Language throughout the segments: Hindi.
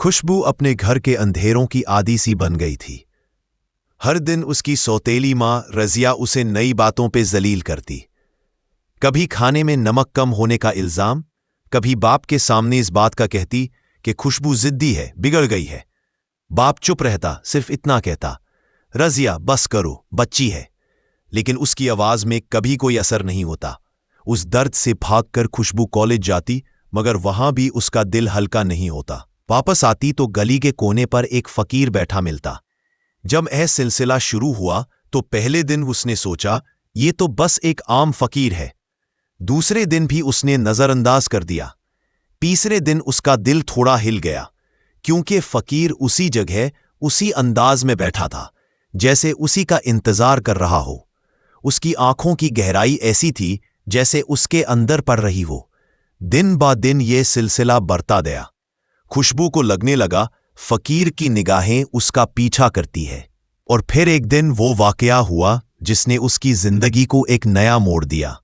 खुशबू अपने घर के अंधेरों की आदी सी बन गई थी। हर दिन उसकी सौतेली माँ रजिया उसे नई बातों पे जलील करती। कभी खाने में नमक कम होने का इल्जाम, कभी बाप के सामने इस बात का कहती कि खुशबू जिद्दी है, बिगड़ गई है। बाप चुप रहता, सिर्फ इतना कहता, रजिया बस करो, बच्ची है। लेकिन उसकी आवाज में कभी कोई असर नहीं होता। उस दर्द से भागकर खुशबू कॉलेज जाती, मगर वहां भी उसका दिल हल्का नहीं होता। वापस आती तो गली के कोने पर एक फकीर बैठा मिलता। जब यह सिलसिला शुरू हुआ तो पहले दिन उसने सोचा ये तो बस एक आम फकीर है। दूसरे दिन भी उसने नजरअंदाज कर दिया। तीसरे दिन उसका दिल थोड़ा हिल गया, क्योंकि फकीर उसी जगह उसी अंदाज में बैठा था जैसे उसी का इंतजार कर रहा हो। उसकी आंखों की गहराई ऐसी थी जैसे उसके अंदर पड़ रही हो। दिन ब दिन ये सिलसिला बढ़ता गया। खुशबू को लगने लगा फकीर की निगाहें उसका पीछा करती है। और फिर एक दिन वो वाकया हुआ जिसने उसकी जिंदगी को एक नया मोड़ दिया।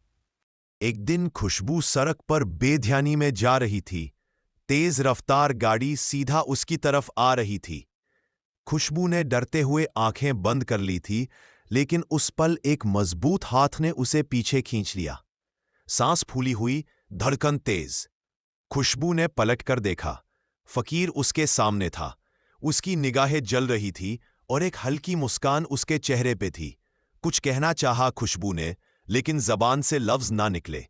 एक दिन खुशबू सड़क पर बेध्यानी में जा रही थी। तेज रफ्तार गाड़ी सीधा उसकी तरफ आ रही थी। खुशबू ने डरते हुए आंखें बंद कर ली थी, लेकिन उस पल एक मजबूत हाथ ने उसे पीछे खींच लिया। सांस फूली हुई, धड़कन तेज। खुशबू ने पलटकर देखा। फकीर उसके सामने था। उसकी निगाहें जल रही थी और एक हल्की मुस्कान उसके चेहरे पे थी। कुछ कहना चाहा खुशबू ने, लेकिन जबान से लफ्ज ना निकले।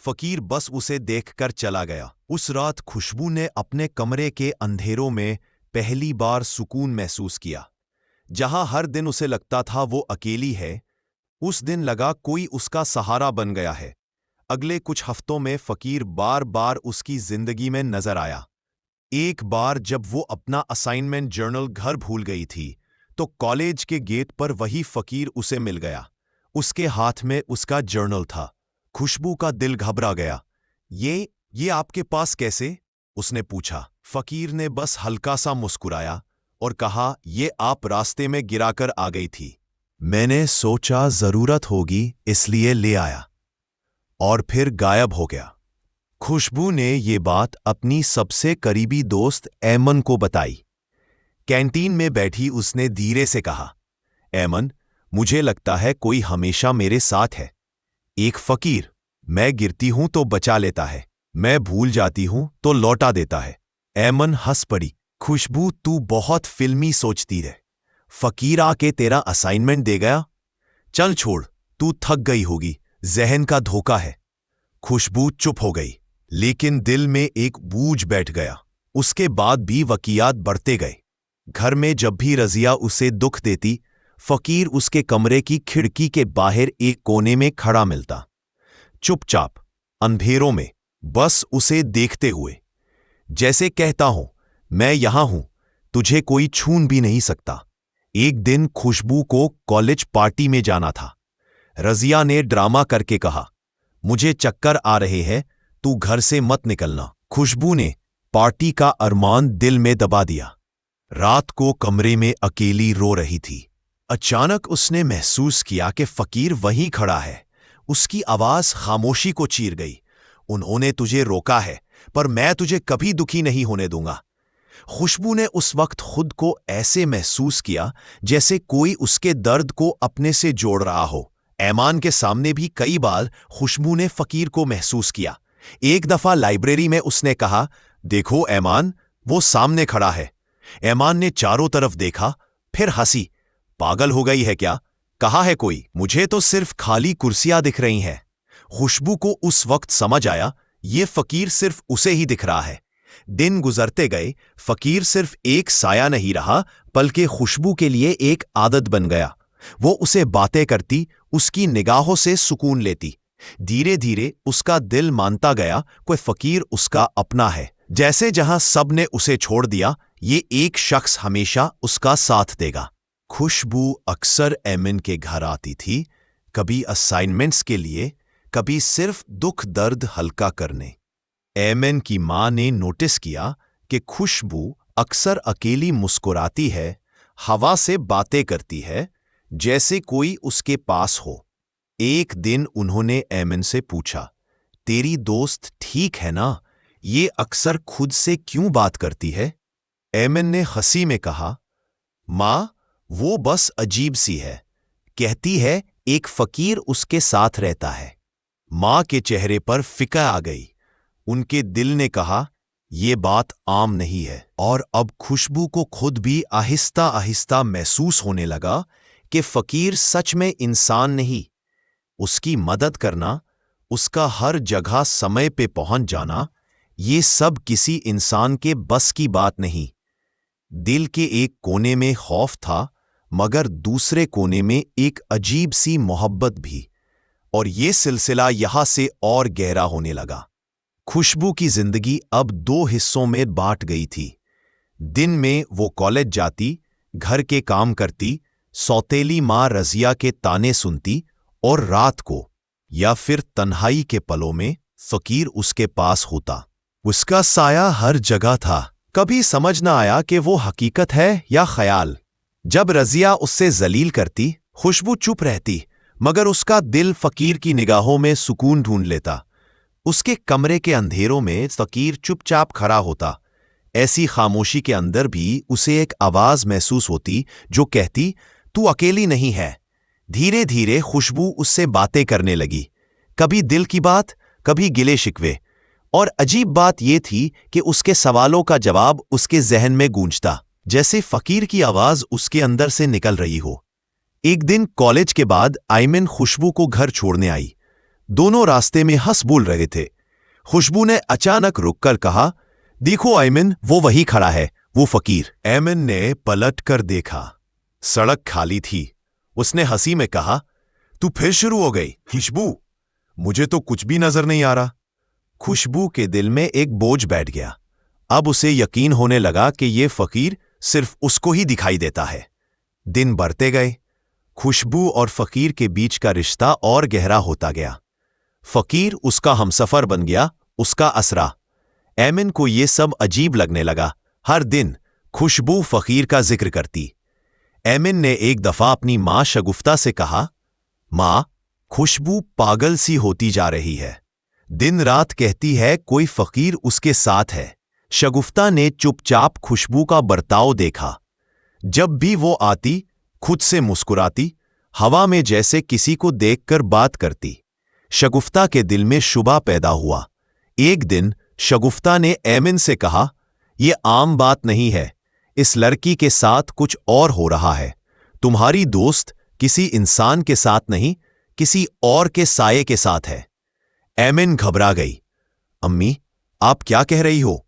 फकीर बस उसे देखकर चला गया। उस रात खुशबू ने अपने कमरे के अंधेरों में पहली बार सुकून महसूस किया। जहां हर दिन उसे लगता था वो अकेली है, उस दिन लगा कोई उसका सहारा बन गया है। अगले कुछ हफ्तों में फकीर बार बार उसकी जिंदगी में नजर आया। एक बार जब वो अपना असाइनमेंट जर्नल घर भूल गई थी, तो कॉलेज के गेट पर वही फकीर उसे मिल गया। उसके हाथ में उसका जर्नल था। खुशबू का दिल घबरा गया। ये आपके पास कैसे? उसने पूछा। फकीर ने बस हल्का सा मुस्कुराया और कहा, ये आप रास्ते में गिराकर आ गई थी। मैंने सोचा जरूरत होगी इसलिए ले आया। और फिर गायब हो गया। खुशबू ने ये बात अपनी सबसे करीबी दोस्त ऐमन को बताई। कैंटीन में बैठी उसने धीरे से कहा, ऐमन, मुझे लगता है कोई हमेशा मेरे साथ है। एक फकीर। मैं गिरती हूं तो बचा लेता है, मैं भूल जाती हूं तो लौटा देता है। ऐमन हंस पड़ी। खुशबू, तू बहुत फिल्मी सोचती है। फकीर आके तेरा असाइनमेंट दे गया? चल छोड़, तू थक गई होगी, जहन का धोखा है। खुशबू चुप हो गई, लेकिन दिल में एक बूझ बैठ गया। उसके बाद भी वकियात बढ़ते गए। घर में जब भी रजिया उसे दुख देती, फकीर उसके कमरे की खिड़की के बाहर एक कोने में खड़ा मिलता, चुपचाप, अंधेरों में, बस उसे देखते हुए, जैसे कहता हूं, मैं यहां हूं, तुझे कोई छून भी नहीं सकता। एक दिन खुशबू को कॉलेज पार्टी में जाना था। रजिया ने ड्रामा करके कहा, मुझे चक्कर आ रहे हैं, तू घर से मत निकलना। खुशबू ने पार्टी का अरमान दिल में दबा दिया। रात को कमरे में अकेली रो रही थी। अचानक उसने महसूस किया कि फकीर वहीं खड़ा है। उसकी आवाज खामोशी को चीर गई। उन्होंने तुझे रोका है, पर मैं तुझे कभी दुखी नहीं होने दूंगा। खुशबू ने उस वक्त खुद को ऐसे महसूस किया जैसे कोई उसके दर्द को अपने से जोड़ रहा हो। ऐमान के सामने भी कई बार खुशबू ने फकीर को महसूस किया। एक दफा लाइब्रेरी में उसने कहा, देखो ऐमान, वो सामने खड़ा है। ऐमान ने चारों तरफ देखा, फिर हंसी। पागल हो गई है क्या? कहा है कोई? मुझे तो सिर्फ खाली कुर्सियां दिख रही हैं। खुशबू को उस वक्त समझ आया, ये फकीर सिर्फ उसे ही दिख रहा है। दिन गुजरते गए। फकीर सिर्फ एक साया नहीं रहा, बल्कि खुशबू के लिए एक आदत बन गया। वो उसे बातें करती, उसकी निगाहों से सुकून लेती। धीरे धीरे उसका दिल मानता गया कोई फकीर उसका अपना है। जैसे जहां सब ने उसे छोड़ दिया, ये एक शख्स हमेशा उसका साथ देगा। खुशबू अक्सर ऐमन के घर आती थी, कभी असाइनमेंट्स के लिए, कभी सिर्फ दुख दर्द हल्का करने। ऐमन की मां ने नोटिस किया कि खुशबू अक्सर अकेली मुस्कुराती है, हवा से बातें करती है, जैसे कोई उसके पास हो। एक दिन उन्होंने ऐमन से पूछा, तेरी दोस्त ठीक है ना? ये अक्सर खुद से क्यों बात करती है? एमन ने हंसी में कहा, माँ, वो बस अजीब सी है। कहती है एक फकीर उसके साथ रहता है। माँ के चेहरे पर फिक्र आ गई। उनके दिल ने कहा, ये बात आम नहीं है। और अब खुशबू को खुद भी आहिस्ता आहिस्ता महसूस होने लगा कि फकीर सच में इंसान नहीं। उसकी मदद करना, उसका हर जगह समय पे पहुंच जाना, ये सब किसी इंसान के बस की बात नहीं। दिल के एक कोने में खौफ था, मगर दूसरे कोने में एक अजीब सी मोहब्बत भी। और ये सिलसिला यहां से और गहरा होने लगा। खुशबू की जिंदगी अब 2 हिस्सों में बांट गई थी। दिन में वो कॉलेज जाती, घर के काम करती, सौतेली माँ रजिया के ताने सुनती, और रात को या फिर तन्हाई के पलों में फकीर उसके पास होता। उसका साया हर जगह था। कभी समझ न आया कि वो हकीकत है या ख्याल। जब रजिया उससे जलील करती, खुशबू चुप रहती, मगर उसका दिल फकीर की निगाहों में सुकून ढूंढ लेता। उसके कमरे के अंधेरों में फकीर चुपचाप खड़ा होता। ऐसी खामोशी के अंदर भी उसे एक आवाज महसूस होती जो कहती, तू अकेली नहीं है। धीरे धीरे खुशबू उससे बातें करने लगी, कभी दिल की बात, कभी गिले शिकवे। और अजीब बात यह थी कि उसके सवालों का जवाब उसके जहन में गूंजता, जैसे फकीर की आवाज उसके अंदर से निकल रही हो। एक दिन कॉलेज के बाद आयमन खुशबू को घर छोड़ने आई। दोनों रास्ते में हंस बोल रहे थे। खुशबू ने अचानक रुककर कहा, देखो आयमन, वो वही खड़ा है, वो फकीर। आयमन ने पलट कर देखा। सड़क खाली थी। उसने हंसी में कहा, तू फिर शुरू हो गई खुशबू, मुझे तो कुछ भी नजर नहीं आ रहा। खुशबू के दिल में एक बोझ बैठ गया। अब उसे यकीन होने लगा कि ये फकीर सिर्फ उसको ही दिखाई देता है। दिन बढ़ते गए। खुशबू और फकीर के बीच का रिश्ता और गहरा होता गया। फकीर उसका हमसफर बन गया, उसका असरा। एमन को यह सब अजीब लगने लगा। हर दिन खुशबू फकीर का जिक्र करती। एमन ने एक दफा अपनी मां शगुफ्ता से कहा, मां, खुशबू पागल सी होती जा रही है। दिन रात कहती है कोई फकीर उसके साथ है। शगुफ्ता ने चुपचाप खुशबू का बर्ताव देखा। जब भी वो आती, खुद से मुस्कुराती, हवा में जैसे किसी को देखकर बात करती। शगुफ्ता के दिल में शुबा पैदा हुआ। एक दिन शगुफ्ता ने एमन से कहा, यह आम बात नहीं है, इस लड़की के साथ कुछ और हो रहा है। तुम्हारी दोस्त किसी इंसान के साथ नहीं, किसी और के साये के साथ है। एमन घबरा गई। अम्मी, आप क्या कह रही हो?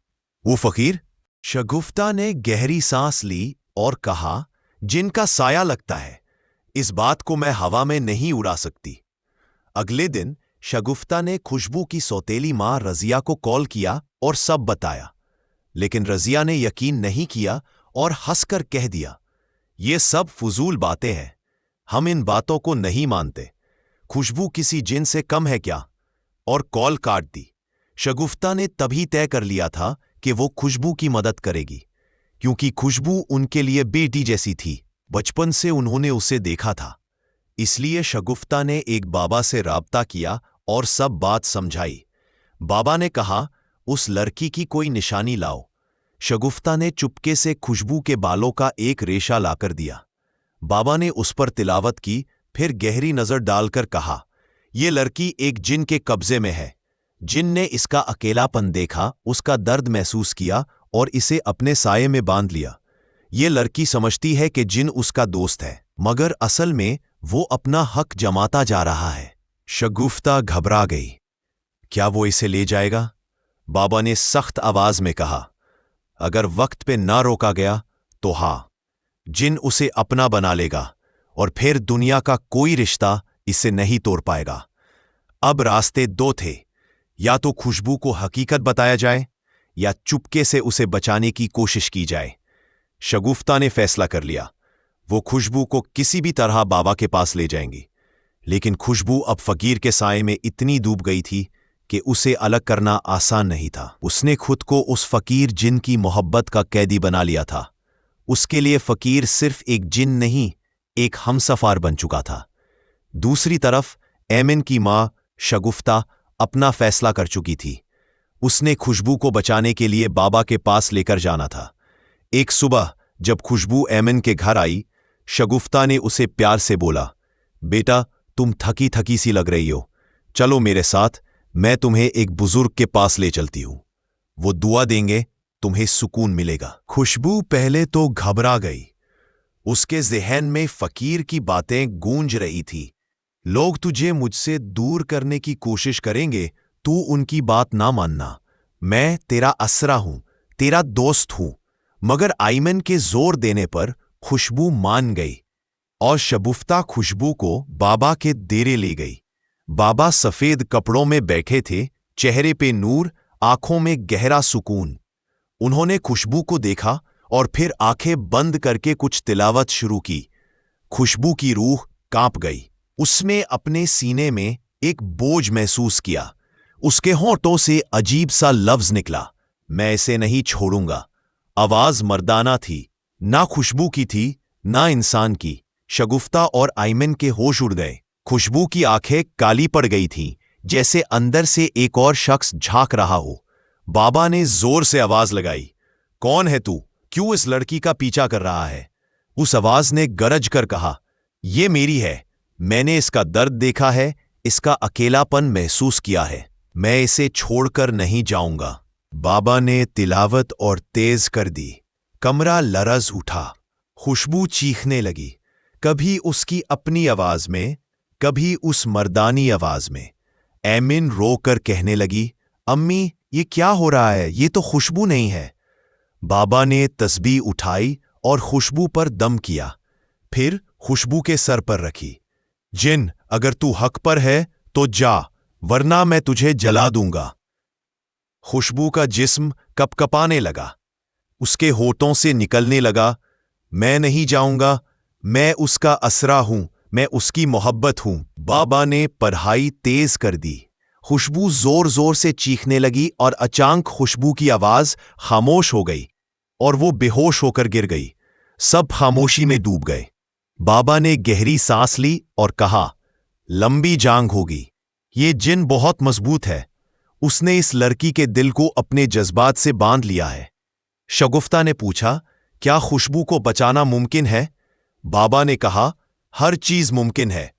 वो फकीर? शगुफ्ता ने गहरी सांस ली और कहा, जिनका साया लगता है, इस बात को मैं हवा में नहीं उड़ा सकती। अगले दिन शगुफ्ता ने खुशबू की सौतेली मां रजिया को कॉल किया और सब बताया। लेकिन रजिया ने यकीन नहीं किया और हंसकर कह दिया, ये सब फजूल बातें हैं, हम इन बातों को नहीं मानते। खुशबू किसी जिन से कम है क्या? और कॉल काट दी। शगुफ्ता ने तभी तय कर लिया था कि वो खुशबू की मदद करेगी, क्योंकि खुशबू उनके लिए बेटी जैसी थी। बचपन से उन्होंने उसे देखा था। इसलिए शगुफ्ता ने एक बाबा से राब्ता किया और सब बात समझाई। बाबा ने कहा, उस लड़की की कोई निशानी लाओ। शगुफ्ता ने चुपके से खुशबू के बालों का एक रेशा लाकर दिया। बाबा ने उस पर तिलावत की, फिर गहरी नजर डालकर कहा, यह लड़की एक जिन के कब्जे में है। जिन ने इसका अकेलापन देखा, उसका दर्द महसूस किया और इसे अपने साये में बांध लिया। ये लड़की समझती है कि जिन उसका दोस्त है, मगर असल में वो अपना हक जमाता जा रहा है। शगुफ्ता घबरा गई। क्या वो इसे ले जाएगा? बाबा ने सख्त आवाज में कहा, अगर वक्त पे ना रोका गया तो हां, जिन उसे अपना बना लेगा और फिर दुनिया का कोई रिश्ता इसे नहीं तोड़ पाएगा। अब रास्ते दो थे, या तो खुशबू को हकीकत बताया जाए या चुपके से उसे बचाने की कोशिश की जाए। शगुफ्ता ने फैसला कर लिया, वो खुशबू को किसी भी तरह बाबा के पास ले जाएंगी। लेकिन खुशबू अब फकीर के साये में इतनी डूब गई थी कि उसे अलग करना आसान नहीं था। उसने खुद को उस फकीर जिन की मोहब्बत का कैदी बना लिया था। उसके लिए फकीर सिर्फ एक जिन नहीं, एक हमसफर बन चुका था। दूसरी तरफ एमन की मां शगुफ्ता अपना फैसला कर चुकी थी। उसने खुशबू को बचाने के लिए बाबा के पास लेकर जाना था। एक सुबह जब खुशबू ऐमन के घर आई, शगुफ्ता ने उसे प्यार से बोला, बेटा तुम थकी थकी सी लग रही हो, चलो मेरे साथ, मैं तुम्हें एक बुजुर्ग के पास ले चलती हूं। वो दुआ देंगे, तुम्हें सुकून मिलेगा। खुशबू पहले तो घबरा गई। उसके ज़हन में फकीर की बातें गूंज रही थी। लोग तुझे मुझसे दूर करने की कोशिश करेंगे, तू उनकी बात ना मानना। मैं तेरा असरा हूं, तेरा दोस्त हूं। मगर आइमन के जोर देने पर खुशबू मान गई और शगुफ्ता खुशबू को बाबा के डेरे ले गई। बाबा सफेद कपड़ों में बैठे थे, चेहरे पे नूर, आंखों में गहरा सुकून। उन्होंने खुशबू को देखा और फिर आंखें बंद करके कुछ तिलावत शुरू की। खुशबू की रूह कांप गई। उसने अपने सीने में एक बोझ महसूस किया। उसके होंठों से अजीब सा लफ्ज निकला, मैं इसे नहीं छोड़ूंगा। आवाज मर्दाना थी, ना खुशबू की थी ना इंसान की। शगुफ्ता और आइमन के होश उड़ गए। खुशबू की आंखें काली पड़ गई थीं, जैसे अंदर से एक और शख्स झांक रहा हो। बाबा ने जोर से आवाज लगाई, कौन है तू? क्यों इस लड़की का पीछा कर रहा है? उस आवाज ने गरज कर कहा, ये मेरी है। मैंने इसका दर्द देखा है, इसका अकेलापन महसूस किया है। मैं इसे छोड़कर नहीं जाऊंगा। बाबा ने तिलावत और तेज कर दी। कमरा लरज उठा। खुशबू चीखने लगी, कभी उसकी अपनी आवाज में, कभी उस मर्दानी आवाज में। ऐमिन रोकर कहने लगी, अम्मी ये क्या हो रहा है? ये तो खुशबू नहीं है। बाबा ने तस्बीह उठाई और खुशबू पर दम किया, फिर खुशबू के सर पर रखी। जिन, अगर तू हक पर है तो जा, वरना मैं तुझे जला दूंगा। खुशबू का जिस्म कपकपाने लगा। उसके होठों से निकलने लगा, मैं नहीं जाऊंगा, मैं उसका असरा हूं, मैं उसकी मोहब्बत हूं। बाबा ने पढ़ाई तेज कर दी। खुशबू जोर जोर से चीखने लगी और अचानक खुशबू की आवाज खामोश हो गई और वो बेहोश होकर गिर गई। सब खामोशी में डूब गए। बाबा ने गहरी सांस ली और कहा, लंबी जांग होगी। ये जिन बहुत मजबूत है। उसने इस लड़की के दिल को अपने जज्बात से बांध लिया है। शगुफ्ता ने पूछा, क्या खुशबू को बचाना मुमकिन है? बाबा ने कहा, हर चीज मुमकिन है,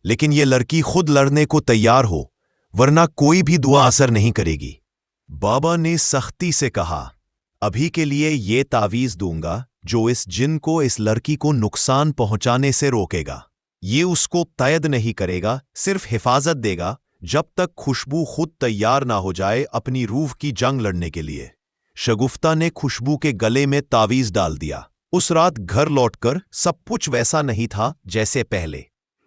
लेकिन ये लड़की खुद लड़ने को तैयार हो, वरना कोई भी दुआ असर नहीं करेगी। बाबा ने सख्ती से कहा, अभी के लिए ये तावीज दूंगा जो इस जिन को, इस लड़की को नुकसान पहुंचाने से रोकेगा। ये उसको कैद नहीं करेगा, सिर्फ हिफाजत देगा जब तक खुशबू खुद तैयार ना हो जाए अपनी रूह की जंग लड़ने के लिए। शगुफ्ता ने खुशबू के गले में तावीज डाल दिया। उस रात घर लौटकर सब कुछ वैसा नहीं था जैसे पहले।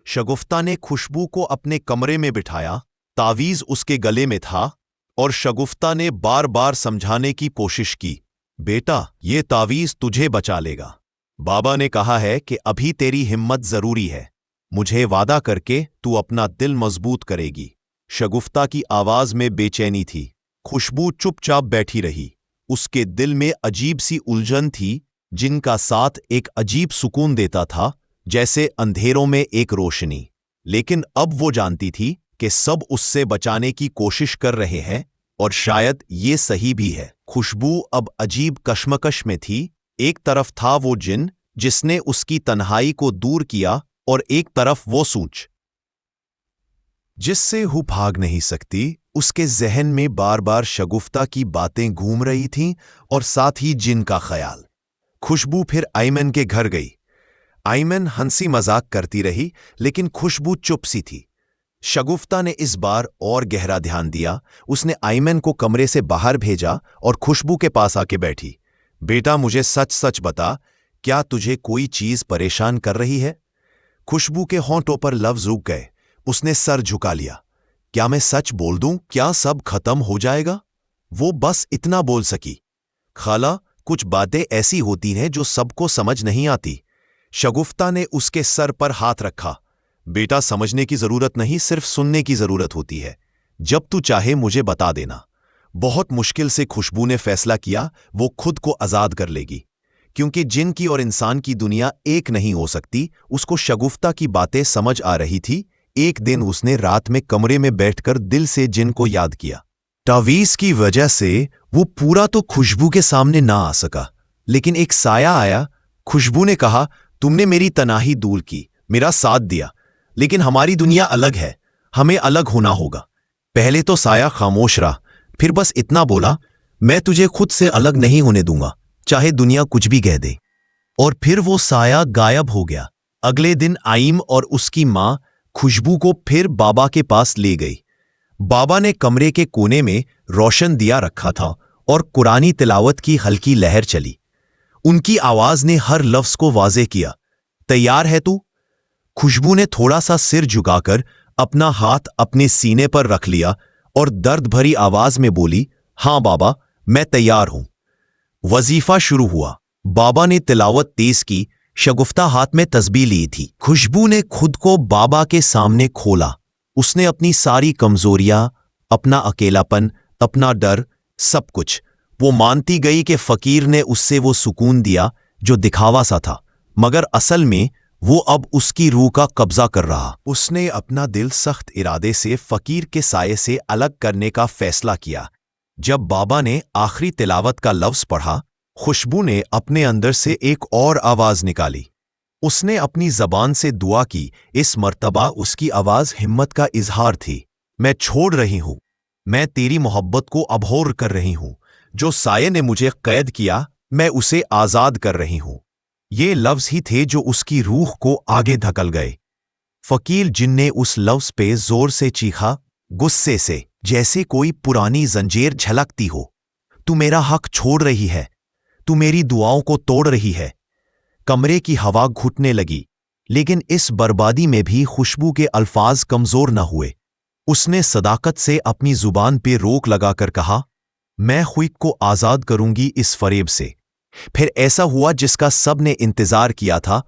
शगुफ्ता ने खुशबू को अपने कमरे में बिठाया, तावीज उसके गले में था और शगुफ्ता ने बार बार समझाने की कोशिश की, बेटा ये तावीज तुझे बचा लेगा। बाबा ने कहा है कि अभी तेरी हिम्मत जरूरी है। मुझे वादा करके तू अपना दिल मजबूत करेगी। शगुफ्ता की आवाज में बेचैनी थी। खुशबू चुपचाप बैठी रही। उसके दिल में अजीब सी उलझन थी, जिनका साथ एक अजीब सुकून देता था, जैसे अंधेरों में एक रोशनी। लेकिन अब वो जानती थी कि सब उससे बचाने की कोशिश कर रहे हैं और शायद ये सही भी है। खुशबू अब अजीब कश्मकश में थी। एक तरफ था वो जिन जिसने उसकी तन्हाई को दूर किया और एक तरफ वो सूच जिससे वो भाग नहीं सकती। उसके जहन में बार बार शगुफ्ता की बातें घूम रही थीं और साथ ही जिन का ख्याल। खुशबू फिर आइमन के घर गई। आइमन हंसी मजाक करती रही, लेकिन खुशबू चुप सी थी। शगुफ्ता ने इस बार और गहरा ध्यान दिया। उसने आइमन को कमरे से बाहर भेजा और खुशबू के पास आके बैठी। बेटा मुझे सच सच बता, क्या तुझे कोई चीज परेशान कर रही है? खुशबू के होंठों पर लफ्ज रुक गए। उसने सर झुका लिया। क्या मैं सच बोल दूं? क्या सब खत्म हो जाएगा? वो बस इतना बोल सकी, खाला कुछ बातें ऐसी होती हैं जो सबको समझ नहीं आती। शगुफ्ता ने उसके सर पर हाथ रखा। बेटा समझने की जरूरत नहीं, सिर्फ सुनने की जरूरत होती है। जब तू चाहे मुझे बता देना। बहुत मुश्किल से खुशबू ने फैसला किया वो खुद को आजाद कर लेगी, क्योंकि जिन की और इंसान की दुनिया एक नहीं हो सकती। उसको शगुफ्ता की बातें समझ आ रही थी। एक दिन उसने रात में कमरे में बैठकर दिल से जिन को याद किया। तावीज की वजह से वो पूरा तो खुशबू के सामने ना आ सका, लेकिन एक साया आया। खुशबू ने कहा, तुमने मेरी तनाही दूर की, मेरा साथ दिया, लेकिन हमारी दुनिया अलग है, हमें अलग होना होगा। पहले तो साया खामोश रहा, फिर बस इतना बोला, मैं तुझे खुद से अलग नहीं होने दूंगा, चाहे दुनिया कुछ भी कह दे। और फिर वो साया गायब हो गया। अगले दिन आइम और उसकी मां खुशबू को फिर बाबा के पास ले गई। बाबा ने कमरे के कोने में रोशन दिया रखा था और कुरानी तिलावत की हल्की लहर चली। उनकी आवाज ने हर लफ्ज को वाज़ेह किया। तैयार है तू? खुशबू ने थोड़ा सा सिर झुकाकर अपना हाथ अपने सीने पर रख लिया और दर्द भरी आवाज में बोली, हां बाबा, मैं तैयार हूं। वजीफा शुरू हुआ। बाबा ने तिलावत तेज की, शगुफ्ता हाथ में तस्बीह ली थी। खुशबू ने खुद को बाबा के सामने खोला। उसने अपनी सारी कमजोरियां, अपना अकेलापन, अपना डर, सब कुछ। वो मानती गई कि फकीर ने उससे वो सुकून दिया जो दिखावा सा था, मगर असल में वो अब उसकी रूह का कब्जा कर रहा। उसने अपना दिल सख्त इरादे से फकीर के साये से अलग करने का फैसला किया। जब बाबा ने आखिरी तिलावत का लफ्ज पढ़ा, खुशबू ने अपने अंदर से एक और आवाज निकाली। उसने अपनी जबान से दुआ की। इस मर्तबा उसकी आवाज हिम्मत का इजहार थी। मैं छोड़ रही हूं, मैं तेरी मोहब्बत को अबोर कर रही हूं। जो साये ने मुझे कैद किया, मैं उसे आजाद कर रही हूं। ये लफ्ज ही थे जो उसकी रूह को आगे धकल गए। फकीर जिन ने उस लफ्ज पे जोर से चीखा, गुस्से से, जैसे कोई पुरानी जंजीर झलकती हो। तू मेरा हक छोड़ रही है, तू मेरी दुआओं को तोड़ रही है। कमरे की हवा घुटने लगी, लेकिन इस बर्बादी में भी खुशबू के अल्फाज कमजोर न हुए। उसने सदाकत से अपनी जुबान पे रोक लगाकर कहा, मैं खुद को आजाद करूंगी इस फरेब से। फिर ऐसा हुआ जिसका सब ने इंतजार किया था।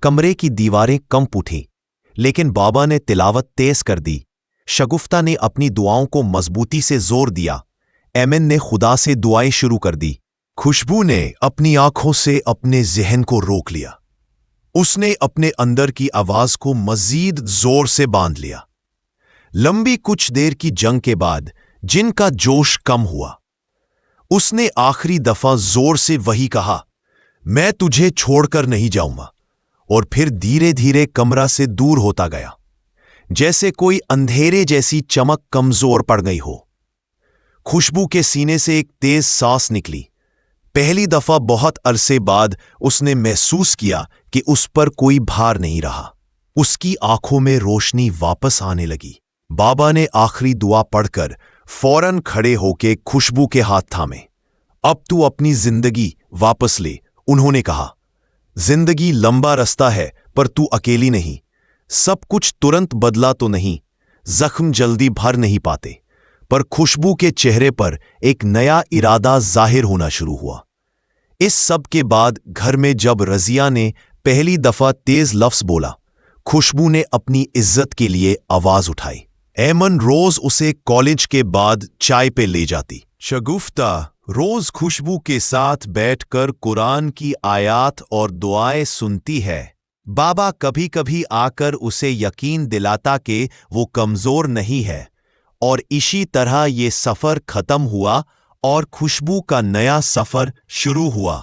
कमरे की दीवारें कंप उठीं, लेकिन बाबा ने तिलावत तेज कर दी। शगुफ्ता ने अपनी दुआओं को मजबूती से जोर दिया। एमन ने खुदा से दुआएं शुरू कर दी। खुशबू ने अपनी आंखों से अपने जहन को रोक लिया। उसने अपने अंदर की आवाज को मजीद जोर से बांध लिया। लंबी कुछ देर की जंग के बाद जिनका जोश कम हुआ, उसने आखिरी दफा जोर से वही कहा, मैं तुझे छोड़कर नहीं जाऊंगा। और फिर धीरे धीरे कमरा से दूर होता गया, जैसे कोई अंधेरे जैसी चमक कमजोर पड़ गई हो। खुशबू के सीने से एक तेज सांस निकली। पहली दफा बहुत अरसे बाद उसने महसूस किया कि उस पर कोई भार नहीं रहा। उसकी आंखों में रोशनी वापस आने लगी। बाबा ने आखिरी दुआ पढ़कर फौरन खड़े होके खुशबू के हाथ थामे। अब तू अपनी जिंदगी वापस ले, उन्होंने कहा। जिंदगी लंबा रास्ता है, पर तू अकेली नहीं। सब कुछ तुरंत बदला तो नहीं, जख्म जल्दी भर नहीं पाते। पर खुशबू के चेहरे पर एक नया इरादा जाहिर होना शुरू हुआ। इस सब के बाद घर में जब रजिया ने पहली दफा तेज लफ्ज बोला, खुशबू ने अपनी इज्जत के लिए आवाज उठाई। एमन रोज उसे कॉलेज के बाद चाय पे ले जाती। शगुफ्ता रोज खुशबू के साथ बैठकर कुरान की आयात और दुआएं सुनती है। बाबा कभी कभी आकर उसे यकीन दिलाता कि वो कमजोर नहीं है। और इसी तरह ये सफर खत्म हुआ और खुशबू का नया सफर शुरू हुआ।